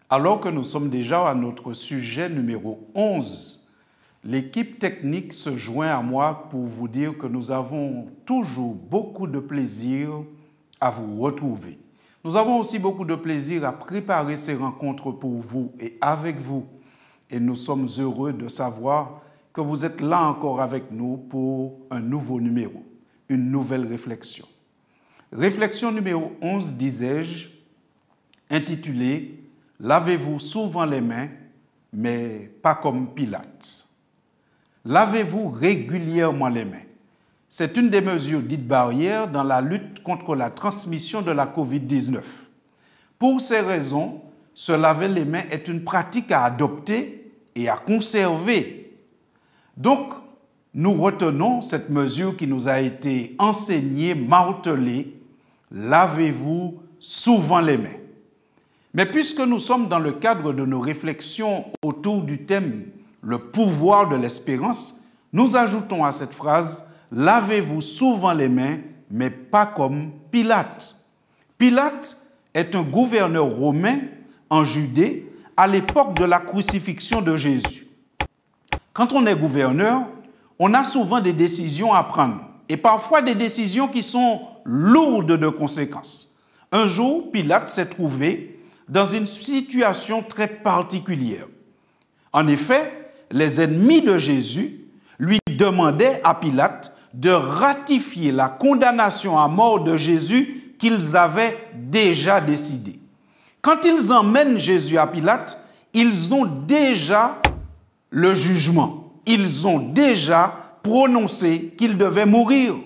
Alors que nous sommes déjà à notre sujet numéro 11, l'équipe technique se joint à moi pour vous dire que nous avons toujours beaucoup de plaisir à vous retrouver. Nous avons aussi beaucoup de plaisir à préparer ces rencontres pour vous et avec vous. Et nous sommes heureux de savoir que vous êtes là encore avec nous pour un nouveau numéro, une nouvelle réflexion. Réflexion numéro 11, disais-je, intitulée « Lavez-vous souvent les mains, mais pas comme Pilate ». Lavez-vous régulièrement les mains. C'est une des mesures dites barrières dans la lutte contre la transmission de la COVID-19. Pour ces raisons, se laver les mains est une pratique à adopter et à conserver. Donc, nous retenons cette mesure qui nous a été enseignée, martelée, lavez-vous souvent les mains. Mais puisque nous sommes dans le cadre de nos réflexions autour du thème « Le pouvoir de l'espérance », nous ajoutons à cette phrase « Lavez-vous souvent les mains, mais pas comme Pilate ». Pilate est un gouverneur romain en Judée à l'époque de la crucifixion de Jésus. Quand on est gouverneur, on a souvent des décisions à prendre et parfois des décisions qui sont lourdes de conséquences. Un jour, Pilate s'est trouvé dans une situation très particulière. En effet, les ennemis de Jésus lui demandaient à Pilate de ratifier la condamnation à mort de Jésus qu'ils avaient déjà décidée. Quand ils emmènent Jésus à Pilate, ils ont déjà le jugement. Ils ont déjà prononcé qu'il devait mourir.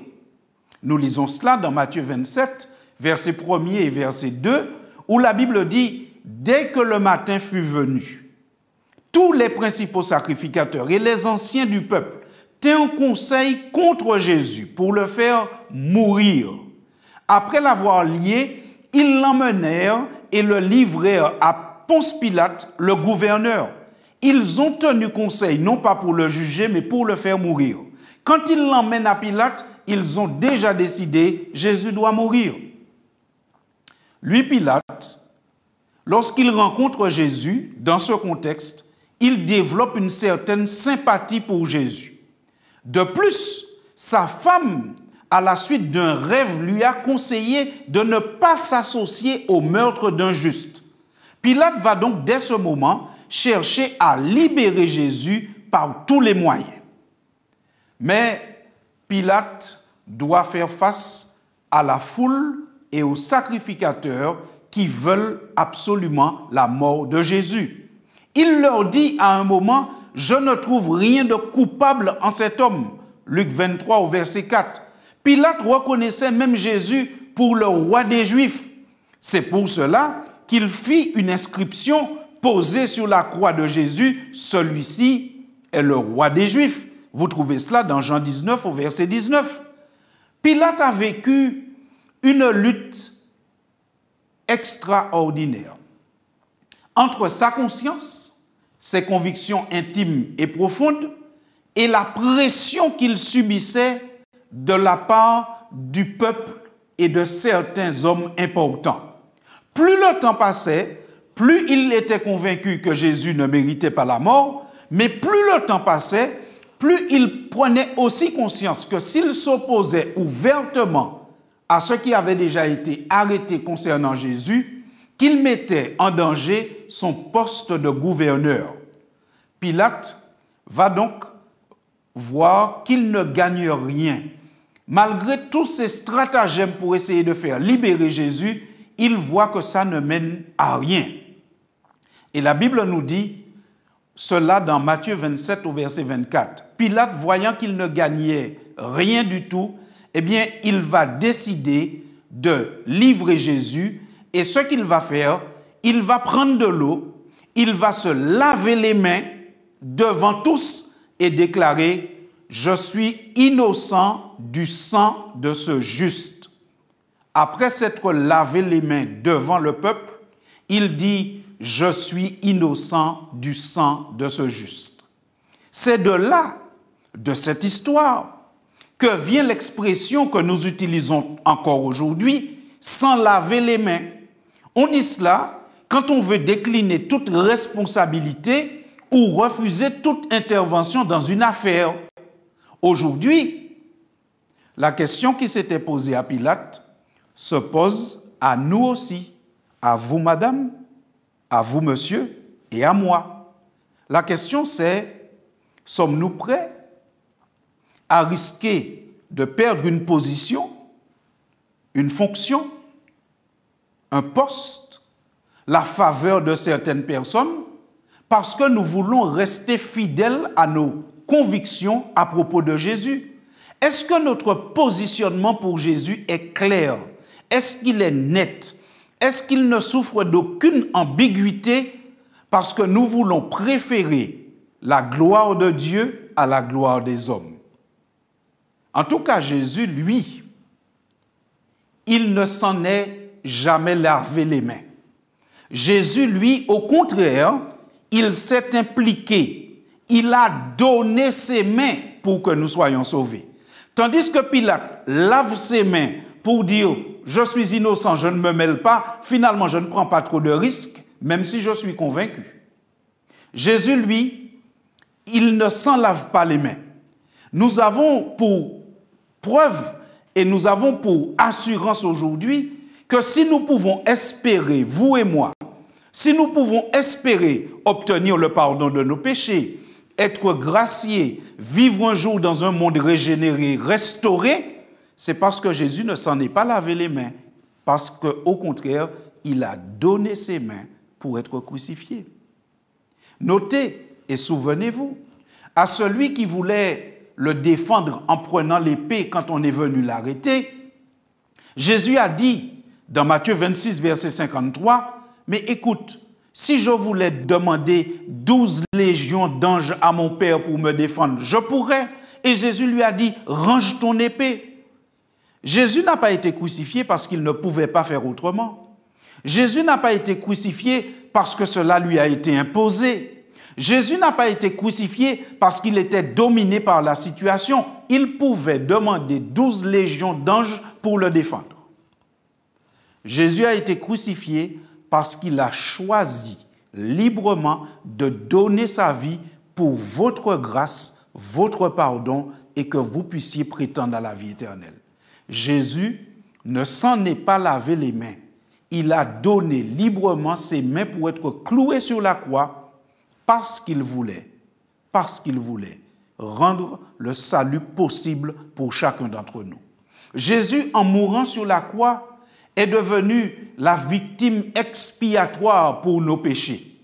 Nous lisons cela dans Matthieu 27, verset 1er et verset 2, où la Bible dit « Dès que le matin fut venu, tous les principaux sacrificateurs et les anciens du peuple tinrent conseil contre Jésus pour le faire mourir. Après l'avoir lié, ils l'emmenèrent et le livrèrent à Ponce Pilate, le gouverneur. Ils ont tenu conseil, non pas pour le juger, mais pour le faire mourir. Quand ils l'emmènent à Pilate, ils ont déjà décidé, Jésus doit mourir. Lui, Pilate, lorsqu'il rencontre Jésus, dans ce contexte, il développe une certaine sympathie pour Jésus. De plus, sa femme, à la suite d'un rêve, lui a conseillé de ne pas s'associer au meurtre d'un juste. Pilate va donc, dès ce moment, chercher à libérer Jésus par tous les moyens. Mais Pilate doit faire face à la foule et aux sacrificateurs qui veulent absolument la mort de Jésus. Il leur dit à un moment, « Je ne trouve rien de coupable en cet homme ». Luc 23 au verset 4. Pilate reconnaissait même Jésus pour le roi des Juifs. C'est pour cela qu'il fit une inscription posée sur la croix de Jésus. Celui-ci est le roi des Juifs. Vous trouvez cela dans Jean 19 au verset 19. Pilate a vécu une lutte extraordinaire entre sa conscience, ses convictions intimes et profondes, et la pression qu'il subissait de la part du peuple et de certains hommes importants. Plus le temps passait, plus il était convaincu que Jésus ne méritait pas la mort, mais plus le temps passait, plus il prenait aussi conscience que s'il s'opposait ouvertement à ce qui avait déjà été arrêté concernant Jésus, qu'il mettait en danger son poste de gouverneur. Pilate va donc voir qu'il ne gagne rien. Malgré tous ces stratagèmes pour essayer de faire libérer Jésus, il voit que ça ne mène à rien. Et la Bible nous dit cela dans Matthieu 27 au verset 24. Pilate, voyant qu'il ne gagnait rien du tout, eh bien, il va décider de livrer Jésus. Et ce qu'il va faire, il va prendre de l'eau, il va se laver les mains devant tous et déclarer « Je suis innocent du sang de ce juste ». Après s'être lavé les mains devant le peuple, il dit « Je suis innocent du sang de ce juste ». C'est de là, de cette histoire, que vient l'expression que nous utilisons encore aujourd'hui, « sans laver les mains ». On dit cela quand on veut décliner toute responsabilité ou refuser toute intervention dans une affaire. Aujourd'hui, la question qui s'était posée à Pilate se pose à nous aussi, à vous, madame, à vous, monsieur, et à moi. La question c'est, sommes-nous prêts à risquer de perdre une position, une fonction, un poste, la faveur de certaines personnes, parce que nous voulons rester fidèles à nos convictions à propos de Jésus? Est-ce que notre positionnement pour Jésus est clair? Est-ce qu'il est net? Est-ce qu'il ne souffre d'aucune ambiguïté parce que nous voulons préférer la gloire de Dieu à la gloire des hommes? En tout cas, Jésus, lui, il ne s'en est jamais lavé les mains. Jésus, lui, au contraire, il s'est impliqué. Il a donné ses mains pour que nous soyons sauvés. Tandis que Pilate lave ses mains pour dire « je suis innocent, je ne me mêle pas », finalement, je ne prends pas trop de risques, même si je suis convaincu. Jésus, lui, il ne s'en lave pas les mains. Nous avons pour preuve et nous avons pour assurance aujourd'hui que si nous pouvons espérer, vous et moi, si nous pouvons espérer obtenir le pardon de nos péchés, être graciés, vivre un jour dans un monde régénéré, restauré, c'est parce que Jésus ne s'en est pas lavé les mains, parce qu'au contraire, il a donné ses mains pour être crucifié. Notez et souvenez-vous, à celui qui voulait le défendre en prenant l'épée quand on est venu l'arrêter, Jésus a dit dans Matthieu 26, verset 53, « Mais écoute, si je voulais demander 12 légions d'anges à mon Père pour me défendre, je pourrais. » Et Jésus lui a dit, « Range ton épée. » Jésus n'a pas été crucifié parce qu'il ne pouvait pas faire autrement. Jésus n'a pas été crucifié parce que cela lui a été imposé. Jésus n'a pas été crucifié parce qu'il était dominé par la situation. Il pouvait demander 12 légions d'anges pour le défendre. Jésus a été crucifié parce qu'il a choisi librement de donner sa vie pour votre grâce, votre pardon et que vous puissiez prétendre à la vie éternelle. Jésus ne s'en est pas lavé les mains. Il a donné librement ses mains pour être cloué sur la croix parce qu'il voulait rendre le salut possible pour chacun d'entre nous. Jésus, en mourant sur la croix, est devenu la victime expiatoire pour nos péchés.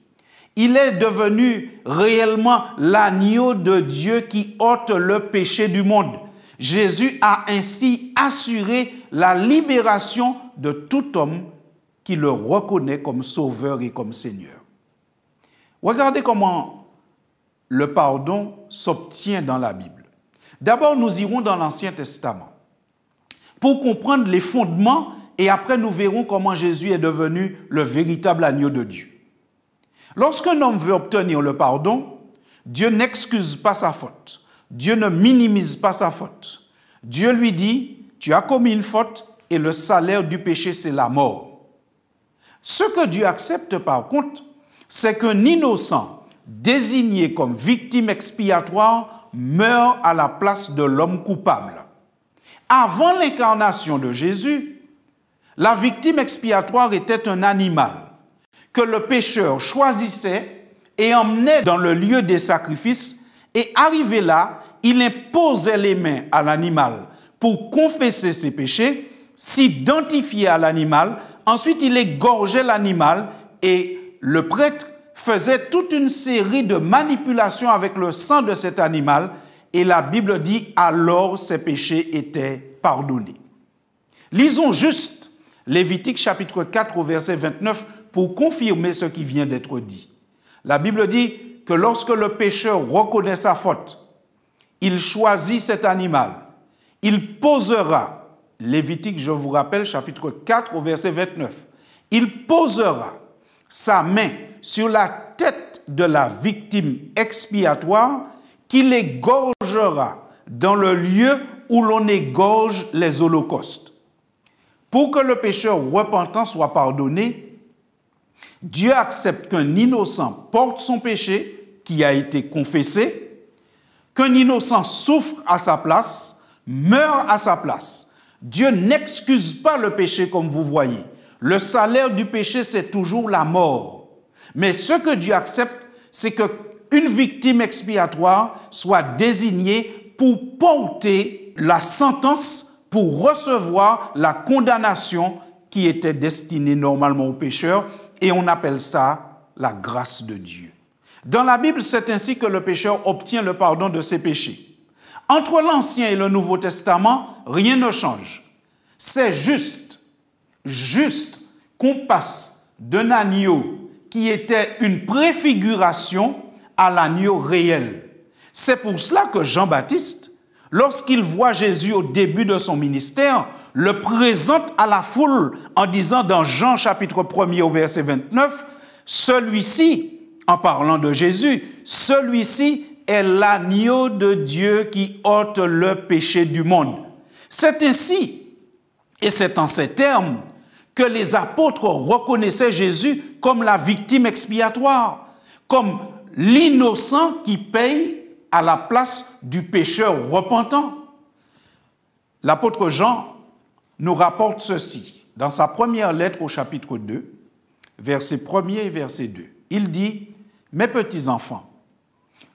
Il est devenu réellement l'agneau de Dieu qui ôte le péché du monde. Jésus a ainsi assuré la libération de tout homme qui le reconnaît comme sauveur et comme Seigneur. Regardez comment le pardon s'obtient dans la Bible. D'abord, nous irons dans l'Ancien Testament pour comprendre les fondements et après nous verrons comment Jésus est devenu le véritable agneau de Dieu. Lorsqu'un homme veut obtenir le pardon, Dieu n'excuse pas sa faute. Dieu ne minimise pas sa faute. Dieu lui dit, tu as commis une faute et le salaire du péché, c'est la mort. Ce que Dieu accepte par contre, c'est qu'un innocent désigné comme victime expiatoire meurt à la place de l'homme coupable. Avant l'incarnation de Jésus, la victime expiatoire était un animal que le pécheur choisissait et emmenait dans le lieu des sacrifices et arrivé là, il imposait les mains à l'animal pour confesser ses péchés, s'identifier à l'animal, ensuite il égorgeait l'animal et le prêtre faisait toute une série de manipulations avec le sang de cet animal et la Bible dit alors ses péchés étaient pardonnés. Lisons juste Lévitique chapitre 4 au verset 29 pour confirmer ce qui vient d'être dit. La Bible dit que lorsque le pécheur reconnaît sa faute, il choisit cet animal, il posera, Lévitique, je vous rappelle, chapitre 4 au verset 29, il posera sa main sur la tête de la victime expiatoire qu'il égorgera dans le lieu où l'on égorge les holocaustes. Pour que le pécheur repentant soit pardonné, Dieu accepte qu'un innocent porte son péché qui a été confessé, qu'un innocent souffre à sa place, meurt à sa place. Dieu n'excuse pas le péché comme vous voyez. Le salaire du péché, c'est toujours la mort. Mais ce que Dieu accepte, c'est qu'une victime expiatoire soit désignée pour porter la sentence, pour recevoir la condamnation qui était destinée normalement aux pécheurs, et on appelle ça la grâce de Dieu. Dans la Bible, c'est ainsi que le pécheur obtient le pardon de ses péchés. Entre l'Ancien et le Nouveau Testament, rien ne change. C'est juste qu'on passe d'un agneau qui était une préfiguration à l'agneau réel. C'est pour cela que Jean-Baptiste, lorsqu'il voit Jésus au début de son ministère, le présente à la foule en disant dans Jean chapitre 1er au verset 29, celui-ci, en parlant de Jésus, celui-ci est l'agneau de Dieu qui ôte le péché du monde. C'est ainsi, et c'est en ces termes, que les apôtres reconnaissaient Jésus comme la victime expiatoire, comme l'innocent qui paye à la place du pécheur repentant. L'apôtre Jean nous rapporte ceci dans sa première lettre au chapitre 2, verset 1er et verset 2. Il dit « Mes petits enfants,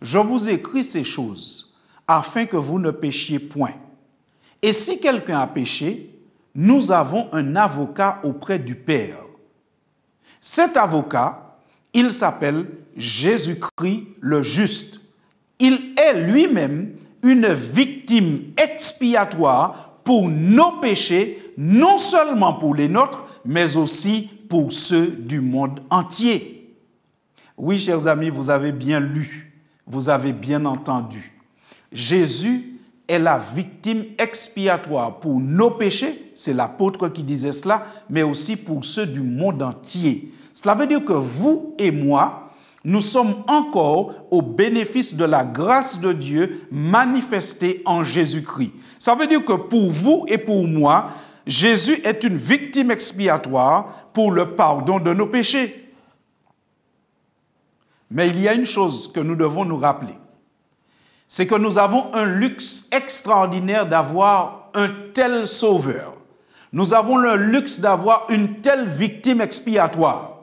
je vous écris ces choses afin que vous ne péchiez point. Et si quelqu'un a péché, nous avons un avocat auprès du Père. Cet avocat, il s'appelle Jésus-Christ le juste. Il est lui-même une victime expiatoire pour nos péchés, non seulement pour les nôtres, mais aussi pour ceux du monde entier. » Oui, chers amis, vous avez bien lu, vous avez bien entendu. Jésus est la victime expiatoire pour nos péchés, c'est l'apôtre qui disait cela, mais aussi pour ceux du monde entier. Cela veut dire que vous et moi, nous sommes encore au bénéfice de la grâce de Dieu manifestée en Jésus-Christ. Ça veut dire que pour vous et pour moi, Jésus est une victime expiatoire pour le pardon de nos péchés. Mais il y a une chose que nous devons nous rappeler. C'est que nous avons un luxe extraordinaire d'avoir un tel sauveur. Nous avons le luxe d'avoir une telle victime expiatoire.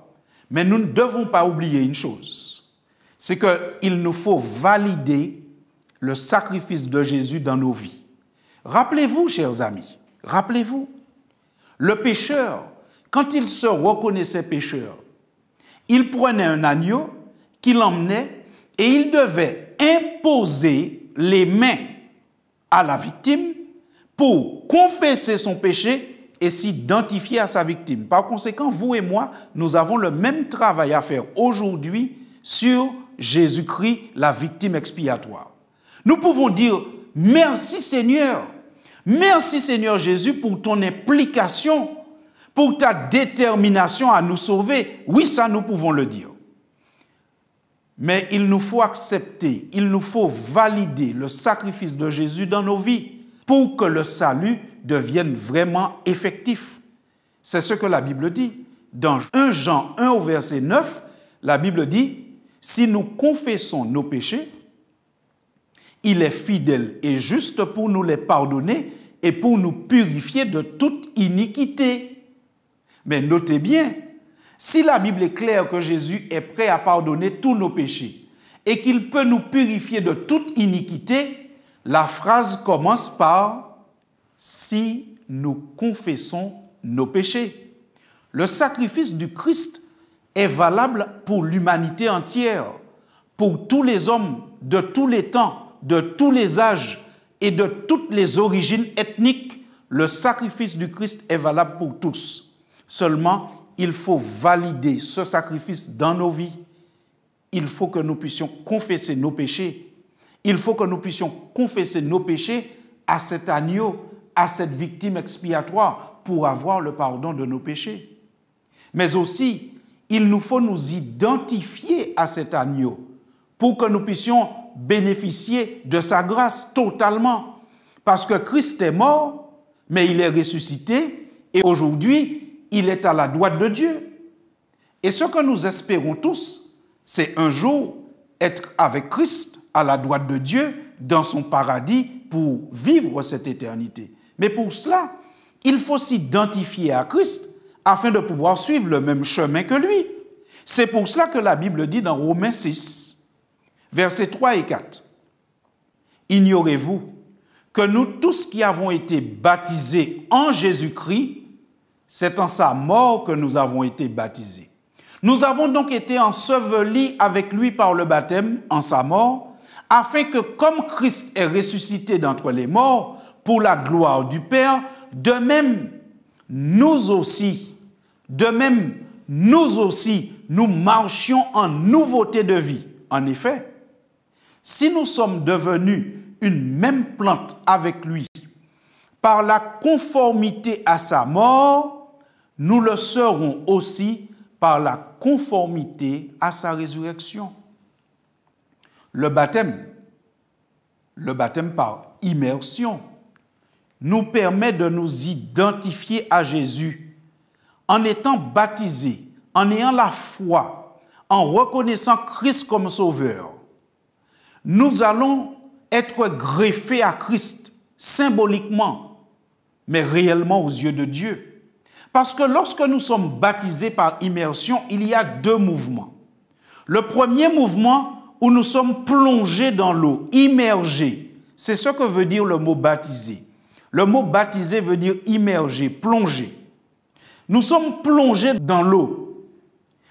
Mais nous ne devons pas oublier une chose, c'est qu'il nous faut valider le sacrifice de Jésus dans nos vies. Rappelez-vous, chers amis, rappelez-vous, le pécheur, quand il se reconnaissait pécheur, il prenait un agneau qu'il emmenait et il devait imposer les mains à la victime pour confesser son péché et s'identifier à sa victime. Par conséquent, vous et moi, nous avons le même travail à faire aujourd'hui sur Jésus-Christ, la victime expiatoire. Nous pouvons dire « Merci Seigneur Jésus pour ton implication, pour ta détermination à nous sauver. » Oui, ça nous pouvons le dire. Mais il nous faut accepter, il nous faut valider le sacrifice de Jésus dans nos vies pour que le salut devienne vraiment effectif. C'est ce que la Bible dit. Dans 1 Jean 1 au verset 9, la Bible dit « Si nous confessons nos péchés, il est fidèle et juste pour nous les pardonner et pour nous purifier de toute iniquité. » Mais notez bien, si la Bible est claire que Jésus est prêt à pardonner tous nos péchés et qu'il peut nous purifier de toute iniquité, la phrase commence par « si nous confessons nos péchés ». Le sacrifice du Christ est valable pour l'humanité entière, pour tous les hommes de tous les temps, de tous les âges et de toutes les origines ethniques. Le sacrifice du Christ est valable pour tous. Seulement, il faut valider ce sacrifice dans nos vies. Il faut que nous puissions confesser nos péchés. Il faut que nous puissions confesser nos péchés à cet agneau, à cette victime expiatoire pour avoir le pardon de nos péchés. Mais aussi, il nous faut nous identifier à cet agneau pour que nous puissions bénéficier de sa grâce totalement. Parce que Christ est mort, mais il est ressuscité et aujourd'hui, il est à la droite de Dieu. Et ce que nous espérons tous, c'est un jour être avec Christ à la droite de Dieu dans son paradis pour vivre cette éternité. Mais pour cela, il faut s'identifier à Christ afin de pouvoir suivre le même chemin que lui. C'est pour cela que la Bible dit dans Romains 6, versets 3 et 4, « Ignorez-vous que nous tous qui avons été baptisés en Jésus-Christ, c'est en sa mort que nous avons été baptisés. Nous avons donc été ensevelis avec lui par le baptême en sa mort, afin que comme Christ est ressuscité d'entre les morts pour la gloire du Père, de même nous aussi, nous marchions en nouveauté de vie. En effet, si nous sommes devenus une même plante avec lui par la conformité à sa mort, nous le serons aussi par la conformité à sa résurrection. Le baptême par immersion, nous permet de nous identifier à Jésus en étant baptisés, en ayant la foi, en reconnaissant Christ comme sauveur. Nous allons être greffés à Christ symboliquement, mais réellement aux yeux de Dieu. Parce que lorsque nous sommes baptisés par immersion, il y a deux mouvements. Le premier mouvement où nous sommes plongés dans l'eau, immergés, c'est ce que veut dire le mot baptisé. Le mot baptisé veut dire immergé, plongé. Nous sommes plongés dans l'eau.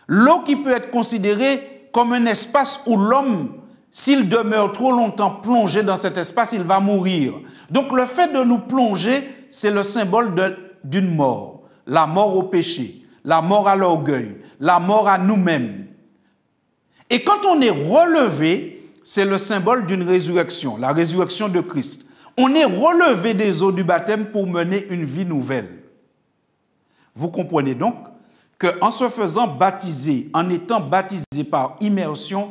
L'eau qui peut être considérée comme un espace où l'homme, s'il demeure trop longtemps plongé dans cet espace, il va mourir. Donc le fait de nous plonger, c'est le symbole d'une mort. La mort au péché, la mort à l'orgueil, la mort à nous-mêmes. Et quand on est relevé, c'est le symbole d'une résurrection, la résurrection de Christ. On est relevé des eaux du baptême pour mener une vie nouvelle. Vous comprenez donc qu'en se faisant baptiser, en étant baptisé par immersion,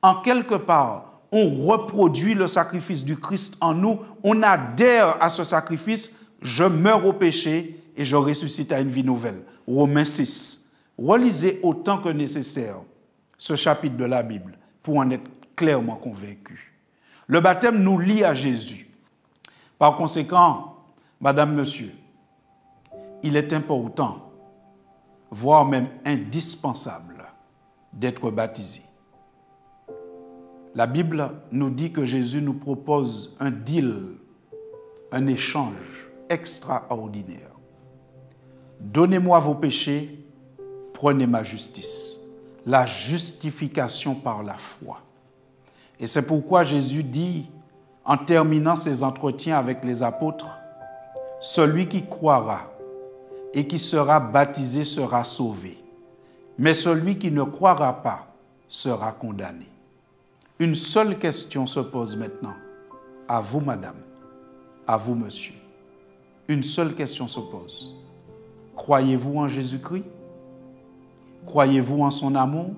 en quelque part, on reproduit le sacrifice du Christ en nous, on adhère à ce sacrifice, je meurs au péché et je ressuscite à une vie nouvelle. Romains 6. Relisez autant que nécessaire ce chapitre de la Bible pour en être clairement convaincu. Le baptême nous lie à Jésus. Par conséquent, madame, monsieur, il est important, voire même indispensable, d'être baptisé. La Bible nous dit que Jésus nous propose un deal, un échange extraordinaire. Donnez-moi vos péchés, prenez ma justice. La justification par la foi. Et c'est pourquoi Jésus dit, en terminant ses entretiens avec les apôtres, « Celui qui croira et qui sera baptisé sera sauvé, mais celui qui ne croira pas sera condamné. » Une seule question se pose maintenant, à vous, madame, à vous, monsieur. Une seule question se pose. Croyez-vous en Jésus-Christ? Croyez-vous en son amour?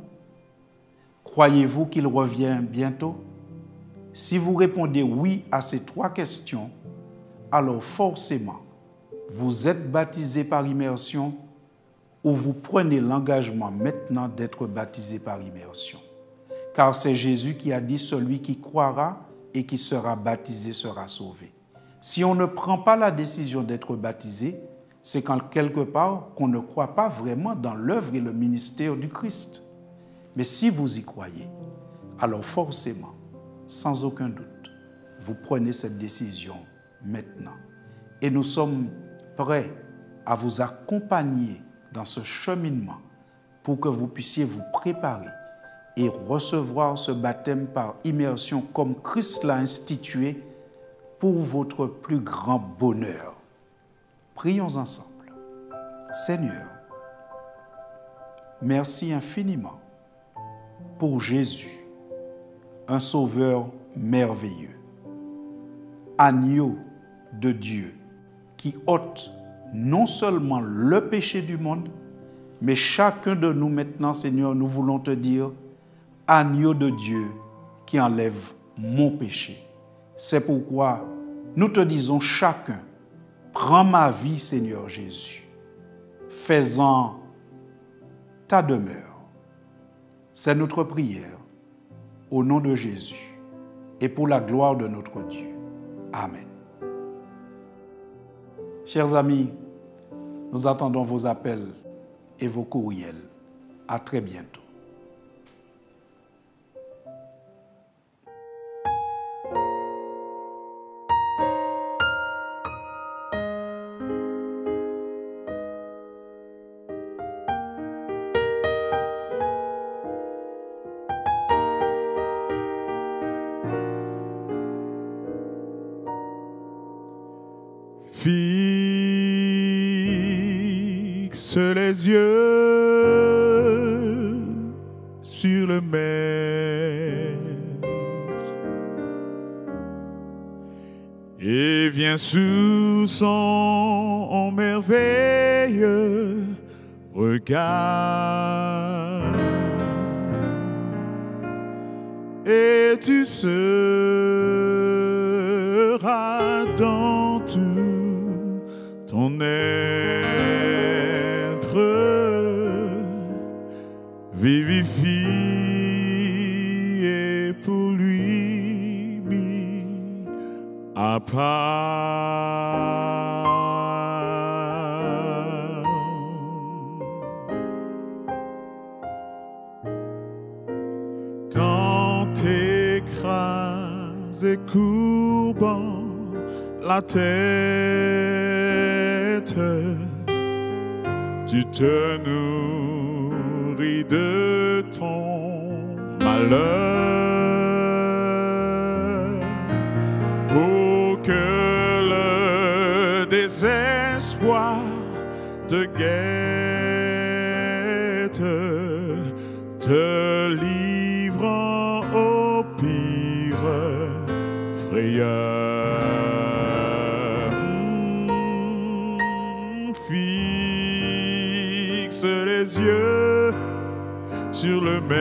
Croyez-vous qu'il revient bientôt? Si vous répondez oui à ces trois questions, alors forcément, vous êtes baptisé par immersion ou vous prenez l'engagement maintenant d'être baptisé par immersion. Car c'est Jésus qui a dit « Celui qui croira et qui sera baptisé sera sauvé ». Si on ne prend pas la décision d'être baptisé, c'est qu'en quelque part qu'on ne croit pas vraiment dans l'œuvre et le ministère du Christ. Mais si vous y croyez, alors forcément, sans aucun doute, vous prenez cette décision maintenant. Et nous sommes prêts à vous accompagner dans ce cheminement pour que vous puissiez vous préparer et recevoir ce baptême par immersion comme Christ l'a institué pour votre plus grand bonheur. Prions ensemble. Seigneur, merci infiniment pour Jésus, un sauveur merveilleux, agneau de Dieu qui ôte non seulement le péché du monde, mais chacun de nous maintenant, Seigneur, nous voulons te dire, agneau de Dieu qui enlève mon péché. C'est pourquoi nous te disons chacun, prends ma vie, Seigneur Jésus. Fais-en ta demeure. C'est notre prière, au nom de Jésus, et pour la gloire de notre Dieu. Amen. Chers amis, nous attendons vos appels et vos courriels. À très bientôt. Fixe les yeux sur le Maître et viens sous son merveilleux regard et tu seras dans tout ton être vivifié pour lui mis à part. Quand t'écrases courbant la tête, tu te nourris de ton malheur. Oh, que le désespoir te guette, te livrant au pire frayeur. Fixe les yeux sur le Maître,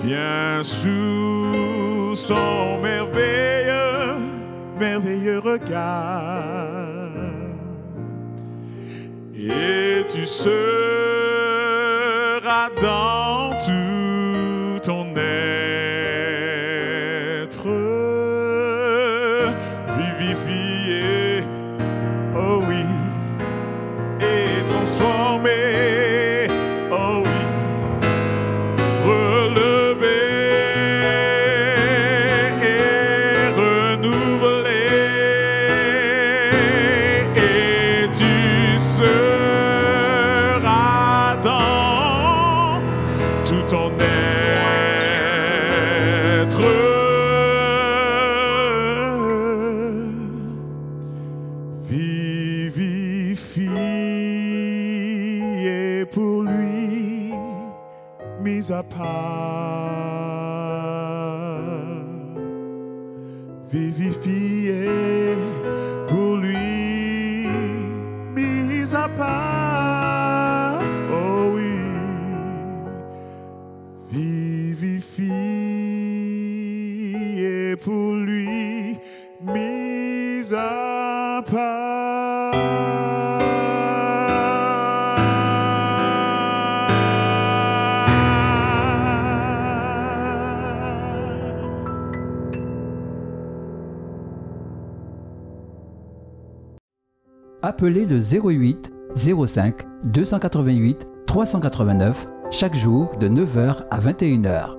viens sous son merveilleux regard, et tu seras dans tout ton être vivifié, oh oui, et transformé, oh oui, relevé et renouvelé, et tu seras dans tout ton être vivifié pour lui mis à part, vivifié pour lui mis à part, oh oui, vivifié pour lui mis à part. Appelez le 08 05 288 389 chaque jour de 9h à 21h.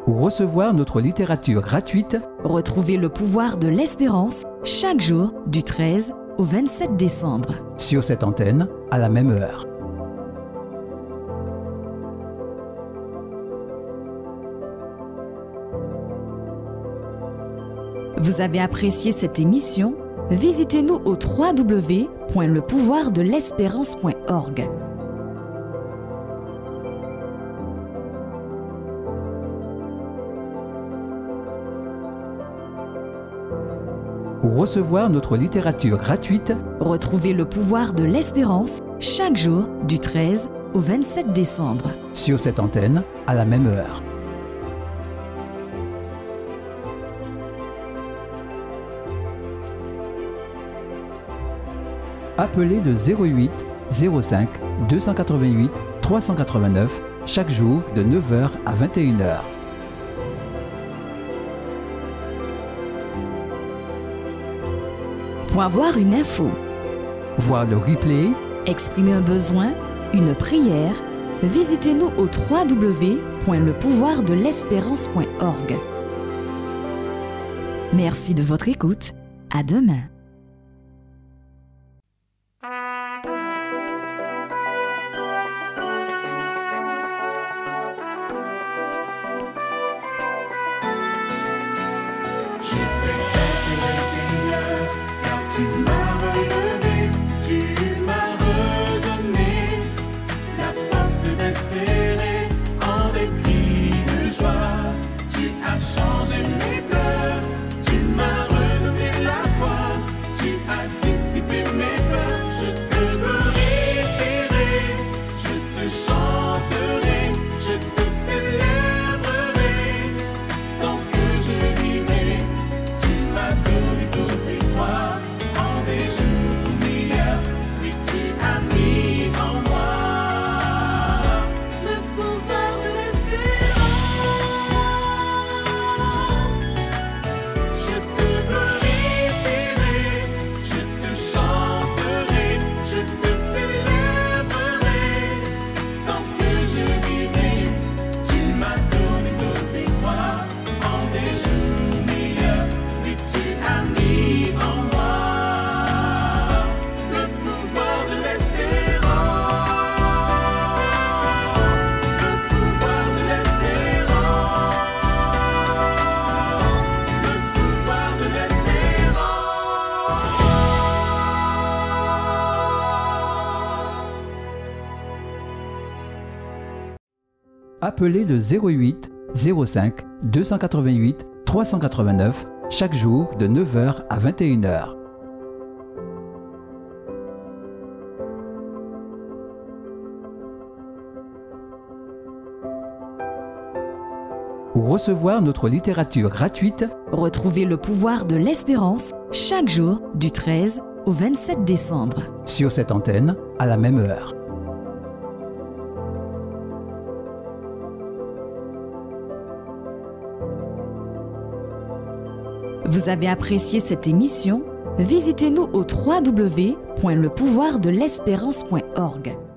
Pour recevoir notre littérature gratuite, retrouvez le pouvoir de l'espérance chaque jour du 13 au 27 décembre. Sur cette antenne, à la même heure. Vous avez apprécié cette émission? Visitez-nous au www.lepouvoirdelespérance.org. Pour recevoir notre littérature gratuite, retrouvez le pouvoir de l'espérance chaque jour du 13 au 27 décembre. Sur cette antenne, à la même heure. Appelez le 08 05 288 389 chaque jour de 9h à 21h. Pour avoir une info, Voir le replay, exprimer un besoin, une prière, visitez-nous au www.lepouvoirdelespérance.org. Merci de votre écoute. À demain. Tu m'as relevé, tu m'as redonné la force d'espérer en des cris de joie. Tu as changé mes pleurs, tu m'as redonné la foi, tu as dissipé mes peurs. Je te glorifierai, je te chanterai, je te célébrerai tant que je vivrai. Tu m'as donné tous ces croix. appelez le 08 05 288 389 chaque jour de 9h à 21h. Pour recevoir notre littérature gratuite, retrouvez le pouvoir de l'espérance chaque jour du 13 au 27 décembre. Sur cette antenne, à la même heure. Vous avez apprécié cette émission? Visitez-nous au www.lepouvoirdelespérance.org.